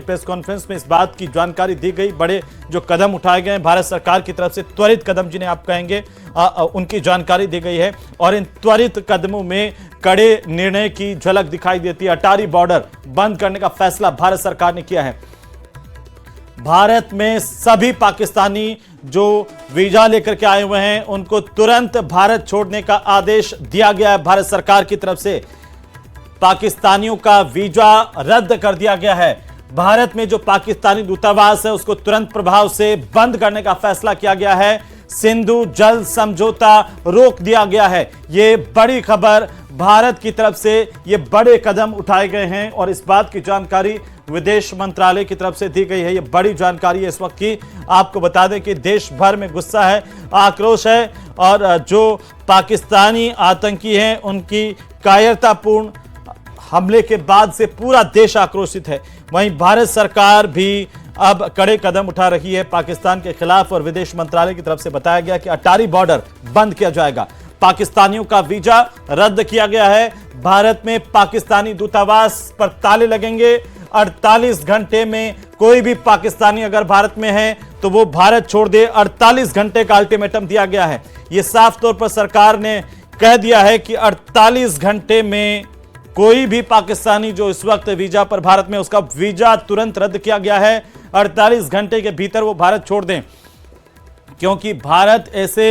Press conference में इस बात की जानकारी दी गई, बड़े जो कदम उठाए गए हैं भारत सरकार की तरफ से, त्वरित कदम जिन्हें आप कहेंगे, उनकी जानकारी दी गई है। और इन त्वरित कदमों में कड़े निर्णय की झलक दिखाई देती है। अटारी बॉर्डर बंद करने का फैसला भारत सरकार ने किया है। भारत में सभी पाकिस्तानी जो वीजा लेकर के आए हुए हैं उनको तुरंत भारत छोड़ने का आदेश दिया गया है। भारत सरकार की तरफ से पाकिस्तानियों का वीजा रद्द कर दिया गया है। भारत में जो पाकिस्तानी दूतावास है उसको तुरंत प्रभाव से बंद करने का फैसला किया गया है। सिंधु जल समझौता रोक दिया गया है। ये बड़ी खबर, भारत की तरफ से ये बड़े कदम उठाए गए हैं और इस बात की जानकारी विदेश मंत्रालय की तरफ से दी गई है। ये बड़ी जानकारी है इस वक्त की। आपको बता दें कि देश भर में गुस्सा है, आक्रोश है और जो पाकिस्तानी आतंकी हैं उनकी कायरतापूर्ण हमले के बाद से पूरा देश आक्रोशित है। वहीं भारत सरकार भी अब कड़े कदम उठा रही है पाकिस्तान के खिलाफ और विदेश मंत्रालय की तरफ से बताया गया कि अटारी बॉर्डर बंद किया जाएगा। पाकिस्तानियों का वीजा रद्द किया गया है। भारत में पाकिस्तानी दूतावास पर ताले लगेंगे। 48 घंटे में कोई भी पाकिस्तानी अगर भारत में है तो वो भारत छोड़ दे। 48 घंटे का अल्टीमेटम दिया गया है। यह साफ तौर पर सरकार ने कह दिया है कि 48 घंटे में कोई भी पाकिस्तानी जो इस वक्त वीजा पर भारत में, उसका वीजा तुरंत रद्द किया गया है। 48 घंटे के भीतर वो भारत छोड़ दें, क्योंकि भारत ऐसे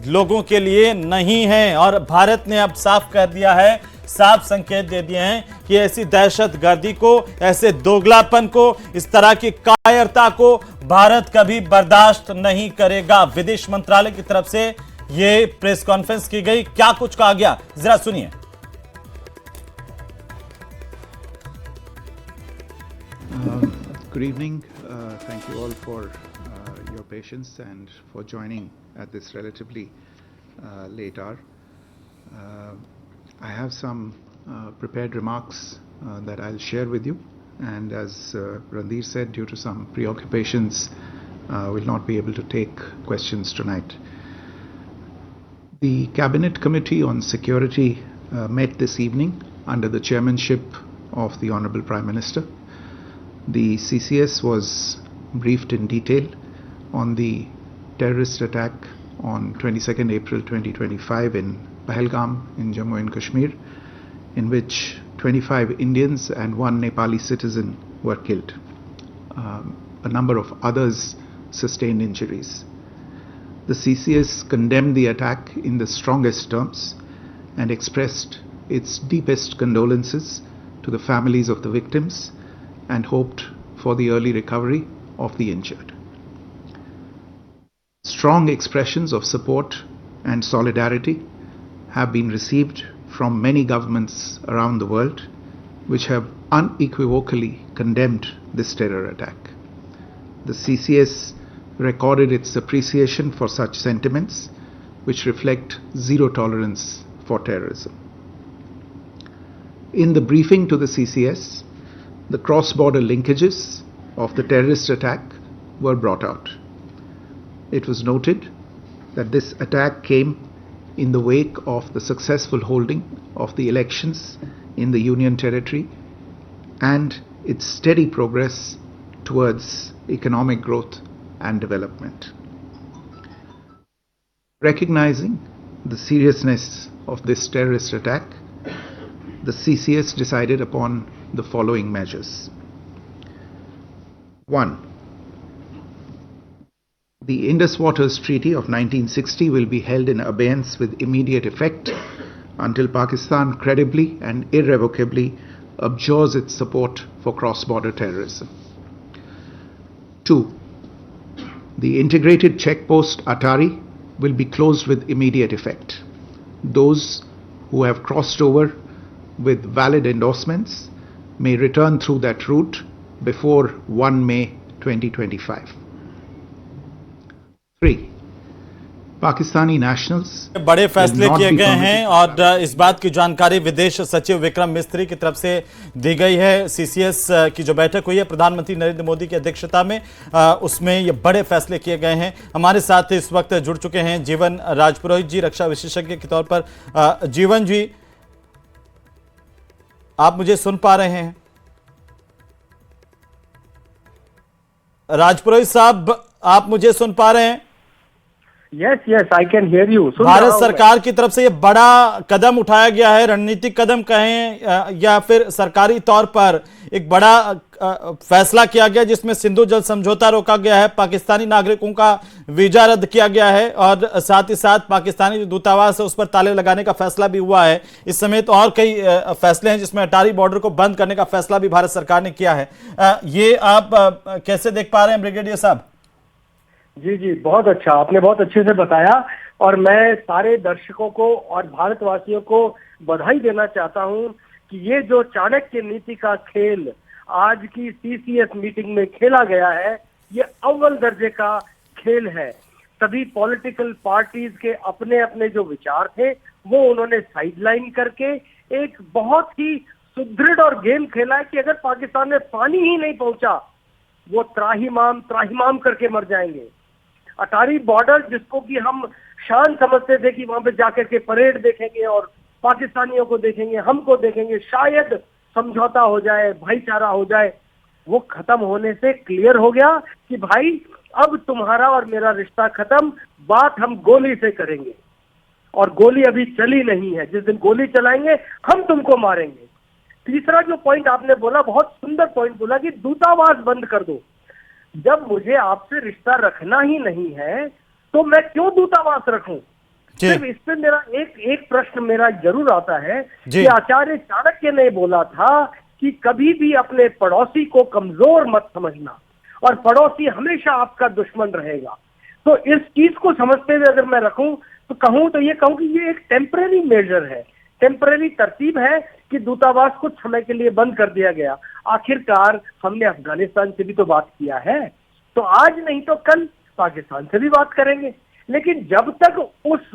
लोगों के लिए नहीं है। और भारत ने अब साफ कर दिया है, साफ संकेत दे दिए हैं कि ऐसी दहशतगर्दी को, ऐसे दोगलापन को, इस तरह की कायरता को भारत कभी बर्दाश्त नहीं करेगा। विदेश मंत्रालय की तरफ से यह प्रेस कॉन्फ्रेंस की गई। क्या कुछ कहा गया, जरा सुनिए। Good evening. Thank you all for your patience and for joining at this relatively late hour. I have some prepared remarks that I'll share with you, and as Randhir said, due to some preoccupations, we'll not be able to take questions tonight. The Cabinet Committee on Security met this evening under the chairmanship of the Honorable Prime Minister. The CCS was briefed in detail on the terrorist attack on 22nd April 2025 in Pahalgam in Jammu and Kashmir, in which 25 Indians and one Nepali citizen were killed. A number of others sustained injuries. The CCS condemned the attack in the strongest terms and expressed its deepest condolences to the families of the victims and hoped for the early recovery of the injured. Strong expressions of support and solidarity have been received from many governments around the world, which have unequivocally condemned this terror attack. The CCS recorded its appreciation for such sentiments, which reflect zero tolerance for terrorism. In the briefing to the CCS, the cross-border linkages of the terrorist attack were brought out. It was noted that this attack came in the wake of the successful holding of the elections in the Union Territory and its steady progress towards economic growth and development. Recognizing the seriousness of this terrorist attack, the CCS decided upon the following measures. 1. The Indus Waters Treaty of 1960 will be held in abeyance with immediate effect until Pakistan credibly and irrevocably abjures its support for cross-border terrorism. 2. The integrated checkpost Atari will be closed with immediate effect. Those who have crossed over with valid endorsements may return through that route before 1 May 2025. 3. Pakistani nationals बड़े फैसले किए गए हैं और इस बात की जानकारी विदेश सचिव विक्रम मिस्त्री की तरफ से दी गई है। सीसीएस की जो बैठक हुई है प्रधानमंत्री नरेंद्र मोदी की अध्यक्षता में, उसमें ये बड़े फैसले किए गए हैं। हमारे साथ इस वक्त जुड़ चुके हैं जीवन राजपुरोहित जी, रक्षा विशेषज्ञ के तौर पर। जीवन जी, आप मुझे सुन पा रहे हैं? राजपुरोहित साहब, आप मुझे सुन पा रहे हैं? Yes yes, I can hear you. Bharat सरकार की तरफ से ये बड़ा कदम उठाया गया है, रणनीतिक कदम कहें या फिर सरकारी तौर पर एक बड़ा फैसला किया गया जिसमें सिंधु जल समझौता रोका गया है, पाकिस्तानी नागरिकों का वीजा रद्द किया गया है और साथ ही साथ पाकिस्तानी जो दूतावास है उस पर ताले लगाने का फैसला भी हुआ है। इस समेत और कई फैसले हैं जिसमें अटारी बॉर्डर को बंद करने का फैसला भी भारत सरकार ने किया है। ये आप कैसे देख पा रहे हैं ब्रिगेडियर साहब? जी जी, बहुत अच्छा, आपने बहुत अच्छे से बताया और मैं सारे दर्शकों को और भारतवासियों को बधाई देना चाहता हूं कि ये जो चाणक्य नीति का खेल आज की सीसीएस मीटिंग में खेला गया है, ये अव्वल दर्जे का खेल है। सभी पॉलिटिकल पार्टीज के अपने अपने जो विचार थे वो उन्होंने साइडलाइन करके एक बहुत ही सुदृढ़ और गेम खेला है कि अगर पाकिस्तान में पानी ही नहीं पहुंचा वो त्राहिमाम त्राहिमाम करके मर जाएंगे। अटारी बॉर्डर जिसको कि हम शान समझते थे कि वहां पे जाकर के परेड देखेंगे और पाकिस्तानियों को देखेंगे, हमको देखेंगे, शायद समझौता हो जाए, भाईचारा हो जाए, वो खत्म होने से क्लियर हो गया कि भाई अब तुम्हारा और मेरा रिश्ता खत्म, बात हम गोली से करेंगे। और गोली अभी चली नहीं है, जिस दिन गोली चलाएंगे हम तुमको मारेंगे। तीसरा जो पॉइंट आपने बोला, बहुत सुंदर पॉइंट बोला कि दूतावास बंद कर दो। जब मुझे आपसे रिश्ता रखना ही नहीं है तो मैं क्यों दूतावास रखूं? सिर्फ इस पे मेरा एक प्रश्न मेरा जरूर आता है कि आचार्य चाणक्य ने बोला था कि कभी भी अपने पड़ोसी को कमजोर मत समझना और पड़ोसी हमेशा आपका दुश्मन रहेगा। तो इस चीज को समझते हुए अगर मैं रखूं तो कहूं तो ये कहूं कि ये एक टेम्परेरी मेजर है, टेम्परेरी तरतीब है कि दूतावास कुछ समय के लिए बंद कर दिया गया। आखिरकार हमने अफगानिस्तान से भी तो बात किया है, तो आज नहीं तो कल पाकिस्तान से भी बात करेंगे। लेकिन जब तक उस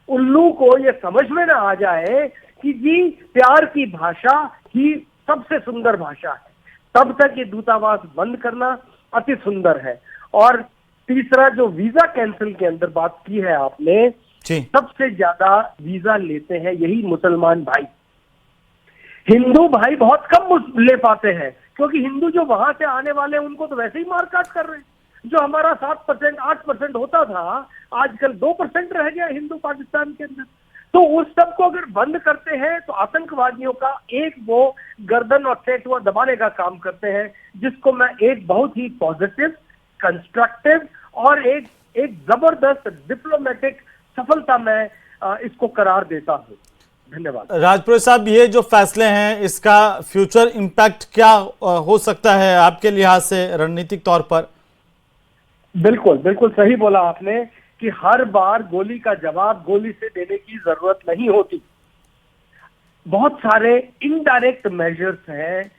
उल्लू को ये समझ में ना आ जाए कि जी प्यार की भाषा ही सबसे सुंदर भाषा है, तब तक ये दूतावास बंद करना अति सुंदर है। और तीसरा जो वीजा कैंसिल के अंदर बात की है आपने, सबसे ज्यादा वीजा लेते हैं यही मुसलमान भाई। हिंदू भाई बहुत कम ले पाते हैं क्योंकि हिंदू जो वहां से आने वाले हैं उनको तो वैसे ही मारकाट कर रहे हैं। जो हमारा 7% 8% होता था आजकल 2% रह गया हिंदू पाकिस्तान के अंदर। तो उस सब को अगर बंद करते हैं तो आतंकवादियों का एक वो गर्दन और सेठुआ दबाने का काम करते हैं, जिसको मैं एक बहुत ही पॉजिटिव, कंस्ट्रक्टिव और एक जबरदस्त डिप्लोमेटिक सफलता मैं इसको करार देता हूं। धन्यवाद। राजपुरोहित साहब, ये जो फैसले हैं इसका फ्यूचर इंपैक्ट क्या हो सकता है आपके लिहाज से रणनीतिक तौर पर? बिल्कुल बिल्कुल सही बोला आपने कि हर बार गोली का जवाब गोली से देने की जरूरत नहीं होती। बहुत सारे इनडायरेक्ट मेजर्स हैं,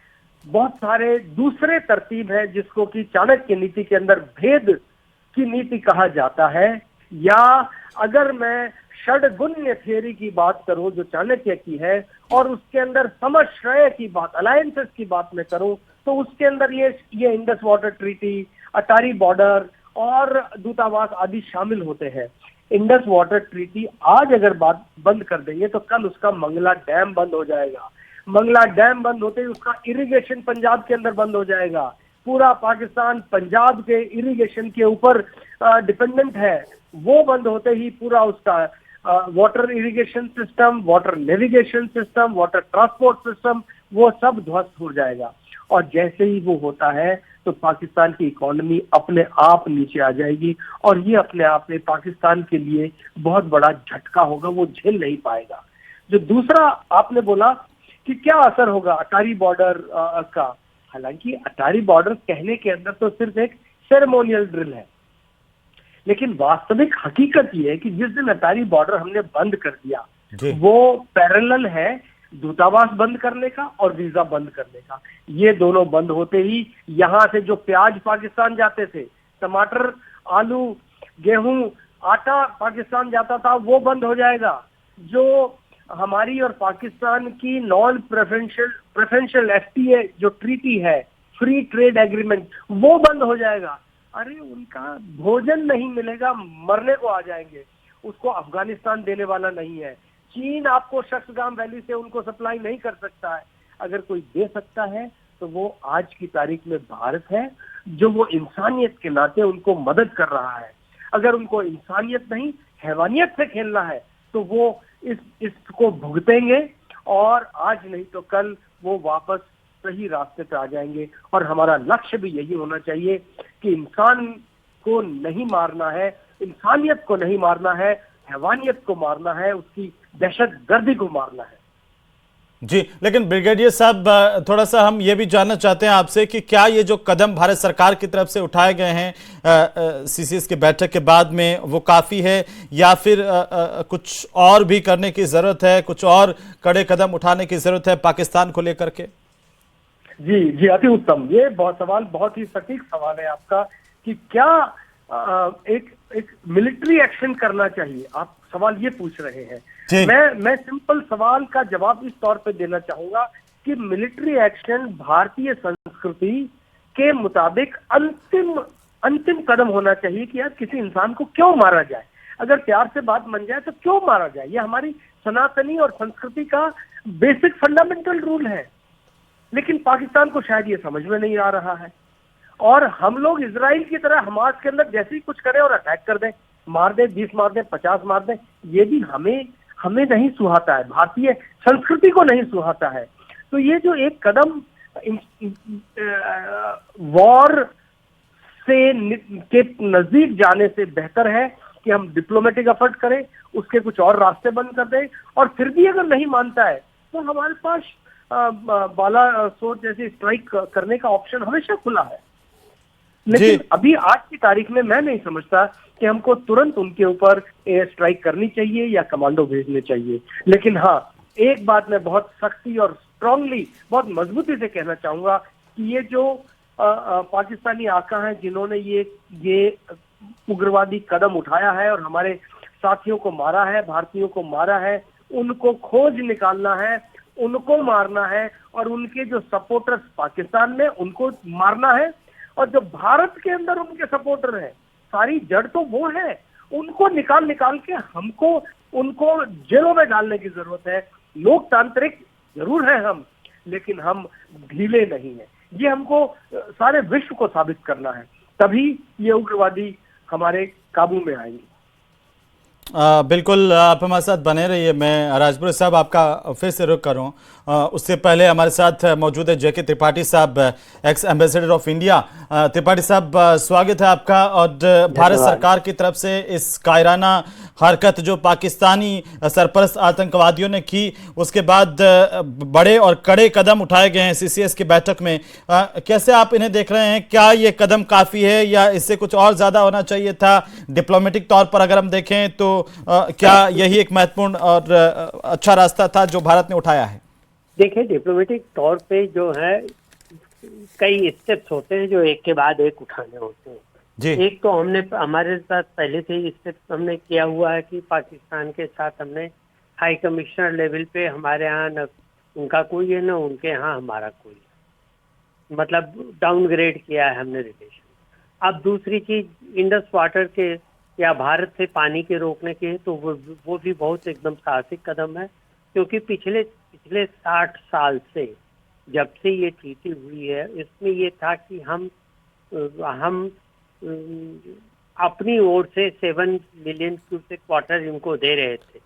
बहुत सारे दूसरे तरतीब है जिसको कि चाणक्य नीति के अंदर भेद की नीति कहा जाता है। या अगर मैं षडगुण्य थियरी की बात करूं जो चाणक्य की है और उसके अंदर समश्रय की बात, अलायंसेस की बात में करूं, तो उसके अंदर ये इंडस वाटर ट्रीटी, अटारी बॉर्डर और दूतावास आदि शामिल होते हैं। इंडस वाटर ट्रीटी आज अगर बात बंद कर देंगे तो कल उसका मंगला डैम बंद हो जाएगा। मंगला डैम बंद होते ही उसका इरिगेशन पंजाब के अंदर बंद हो जाएगा। पूरा पाकिस्तान पंजाब के इरिगेशन के ऊपर डिपेंडेंट है। वो बंद होते ही पूरा उसका water irrigation system, water navigation system, water transport system, वो सब ध्वस्त हो जाएगा। और जैसे ही वो होता है तो पाकिस्तान की इकोनॉमी अपने आप नीचे आ जाएगी और ये अपने आप में पाकिस्तान के लिए बहुत बड़ा झटका होगा, वो झेल नहीं पाएगा। जो दूसरा आपने बोला कि क्या असर होगा अटारी बॉर्डर का, हालांकि अटारी बॉर्डर कहने के अंदर तो सिर्फ एक सेरेमोनियल ड्रिल है, लेकिन वास्तविक हकीकत ये है कि जिस दिन अटारी बॉर्डर हमने बंद कर दिया वो पैरेलल है दूतावास बंद करने का और वीजा बंद करने का। ये दोनों बंद होते ही यहां से जो प्याज पाकिस्तान जाते थे, टमाटर, आलू, गेहूं, आटा पाकिस्तान जाता था, वो बंद हो जाएगा। जो हमारी और पाकिस्तान की नॉन प्रेफरेंशियल एफटीए जो ट्रीटी है, फ्री ट्रेड एग्रीमेंट, वो बंद हो जाएगा। अरे उनका भोजन नहीं मिलेगा, मरने को आ जाएंगे। उसको अफगानिस्तान देने वाला नहीं है। चीन आपको शख्सगाम वैली से उनको सप्लाई नहीं कर सकता है। अगर कोई दे सकता है तो वो आज की तारीख में भारत है। जो वो इंसानियत के नाते उनको मदद कर रहा है। अगर उनको इंसानियत नहीं हैवानियत से खेलना है तो वो इसको भुगतेंगे और आज नहीं तो कल वो वापस सही रास्ते पे आ जाएंगे। और हमारा लक्ष्य भी यही होना चाहिए कि इंसान को नहीं मारना है, इंसानियत को नहीं मारना है, हैवानियत को मारना है, उसकी दहशतगर्दी को मारना है। जी, लेकिन ब्रिगेडियर साहब, थोड़ा सा हम ये भी जानना चाहते हैं आपसे कि क्या ये जो कदम भारत सरकार की तरफ से उठाए गए हैं सीसीएस की बैठक के बाद में, वो काफ़ी है या फिर कुछ और भी करने की ज़रूरत है, कुछ और कड़े कदम उठाने की ज़रूरत है पाकिस्तान को लेकर के? जी जी, अति उत्तम। ये सवाल बहुत ही सटीक सवाल है आपका कि क्या एक मिलिट्री एक्शन करना चाहिए, आप सवाल ये पूछ रहे हैं। मैं सिंपल सवाल का जवाब इस तौर पे देना चाहूंगा कि मिलिट्री एक्शन भारतीय संस्कृति के मुताबिक अंतिम कदम होना चाहिए कि यार किसी इंसान को क्यों मारा जाए, अगर प्यार से बात बन जाए तो क्यों मारा जाए। ये हमारी सनातनी और संस्कृति का बेसिक फंडामेंटल रूल है। लेकिन पाकिस्तान को शायद ये समझ में नहीं आ रहा है और हम लोग इजराइल की तरह हमास के अंदर जैसे ही कुछ करें और अटैक कर दें, मार दें, 20 मार दें, 50 मार दें, ये भी हमें नहीं सुहाता है, भारतीय संस्कृति को नहीं सुहाता है। तो ये जो एक कदम वॉर के नजदीक जाने से बेहतर है कि हम डिप्लोमेटिक एफर्ट करें, उसके कुछ और रास्ते बंद कर दें और फिर भी अगर नहीं मानता है तो हमारे पास बाला सोच जैसे स्ट्राइक करने का ऑप्शन हमेशा खुला है। लेकिन अभी आज की तारीख में मैं नहीं समझता कि हमको तुरंत उनके ऊपर एयर स्ट्राइक करनी चाहिए या कमांडो भेजने चाहिए। लेकिन हाँ, एक बात मैं बहुत सख्ती और स्ट्रांगली, बहुत मजबूती से कहना चाहूंगा कि ये जो पाकिस्तानी आका हैं जिन्होंने ये उग्रवादी कदम उठाया है और हमारे साथियों को मारा है, भारतीयों को मारा है, उनको खोज निकालना है, उनको मारना है और उनके जो सपोर्टर्स पाकिस्तान में उनको मारना है और जो भारत के अंदर उनके सपोर्टर हैं, सारी जड़ तो वो है, उनको निकाल के हमको उनको जेलों में डालने की जरूरत है। लोकतांत्रिक जरूर है हम, लेकिन हम ढीले नहीं है। ये हमको सारे विश्व को साबित करना है, तभी ये उग्रवादी हमारे काबू में आएंगे। बिल्कुल, आप हमारे साथ बने रहिए। मैं राजपुरोहित साहब आपका फिर से रुख करूँ, उससे पहले हमारे साथ मौजूद है जेके त्रिपाठी साहब, x ambassador of India. Tripathi साहब, स्वागत है आपका। और भारत सरकार की तरफ से इस कायराना हरकत जो पाकिस्तानी सरपरस्त आतंकवादियों ने की, उसके बाद बड़े और कड़े कदम उठाए गए हैं सीसीएस की बैठक में, कैसे आप इन्हें देख रहे हैं? क्या ये कदम काफ़ी है या इससे कुछ और ज़्यादा होना चाहिए था? डिप्लोमेटिक तौर पर अगर हम देखें तो क्या यही एक महत्वपूर्ण और अच्छा रास्ता था जो भारत ने उठाया है? देखिए, डिप्लोमेटिक तौर पे जो है कई स्टेप्स होते हैं जो एक के बाद एक उठाने होते हैं जी। एक तो हमारे साथ पहले से ही स्टेप्स हमने किया हुआ है कि पाकिस्तान के साथ हमने हाई कमिश्नर लेवल पे हमारे यहाँ न उनका कोई है न उनके यहाँ हमारा कोई है, मतलब डाउनग्रेड किया है हमने रिलेशन। अब दूसरी चीज इंडस वाटर के या भारत से पानी के रोकने के, तो वो भी बहुत एकदम साहसिक कदम है, क्योंकि पिछले 60 साल से जब से ये ट्रीटी हुई है, इसमें ये था कि हम अपनी ओर से 7 मिलियन क्यूसेक वाटर इनको दे रहे थे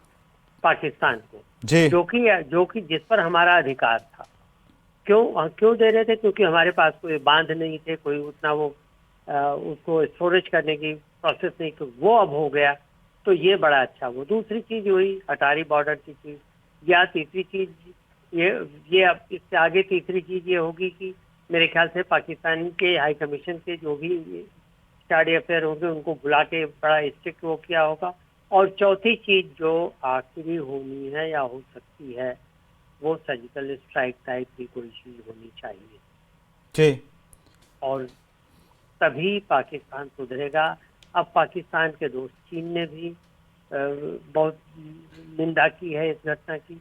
पाकिस्तान को, जो कि जिस पर हमारा अधिकार था। क्यों दे रहे थे? क्योंकि हमारे पास कोई बांध नहीं थे, कोई उतना वो उसको स्टोरेज करने की प्रोसेस नहीं, तो वो अब हो गया, तो ये बड़ा अच्छा। वो दूसरी चीज हुई अटारी बॉर्डर की चीज, या तीसरी चीज ये अब इससे आगे तीसरी चीज ये होगी कि मेरे ख्याल से पाकिस्तान के हाई कमीशन के जो भी स्टडी अफेयर होंगे उनको बुला के बड़ा स्ट्रिक्ट वो किया होगा। और चौथी चीज जो आखिरी होनी है या हो सकती है, वो सर्जिकल स्ट्राइक टाइप की कोई चीज होनी चाहिए जी। और तभी पाकिस्तान सुधरेगा। अब पाकिस्तान के दोस्त चीन ने भी बहुत निंदा की है इस घटना की,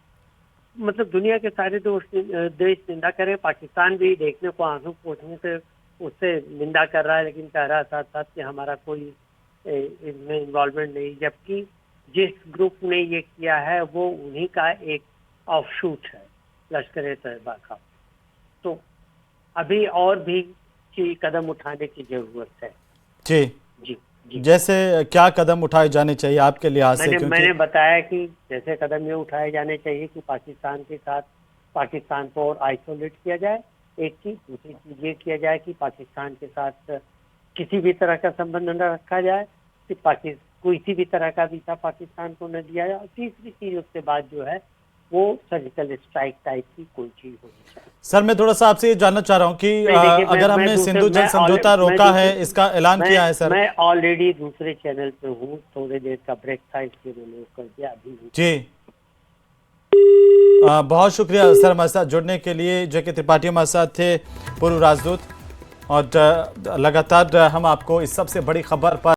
मतलब दुनिया के सारे देश निंदा करें, पाकिस्तान भी देखने को आंसू पोंछने से उससे निंदा कर रहा है, लेकिन कह रहा है साथ साथ कि हमारा कोई इसमें इन्वॉल्वमेंट नहीं, जबकि जिस ग्रुप ने ये किया है वो उन्हीं का एक ऑफशूट है, लश्कर-ए-तैयबा का। तो अभी और भी की कदम उठाने की जरूरत है। जी जी जी। जैसे क्या कदम उठाए जाने चाहिए आपके लिहाज से? मैंने बताया कि जैसे कदम ये उठाए जाने चाहिए कि पाकिस्तान के साथ पाकिस्तान को और आइसोलेट किया जाए, एक चीज। दूसरी चीज ये किया जाए कि पाकिस्तान के साथ किसी भी तरह का संबंध न रखा जाए, कि किसी भी तरह का वीजा पाकिस्तान को न दिया जाए। और तीसरी चीज उसके बाद जो है वो सर्जिकल स्ट्राइक टाइप की कोई चीज होनी चाहिए। सर मैं थोड़ा सा आपसे ये जानना चाह रहा हूँ कि अगर हमने सिंधु जल समझौता रोका है, इसका ऐलान किया है सर। मैं ऑलरेडी दूसरे चैनल पे हूँ, थोड़ी देर का ब्रेक था इसलिए मैंने कर दिया अभी। जी बहुत शुक्रिया सर हमारे साथ जुड़ने के लिए। जे के त्रिपाठी हमारे साथ थे, पूर्व राजदूत, और लगातार हम आपको इस सबसे बड़ी खबर पर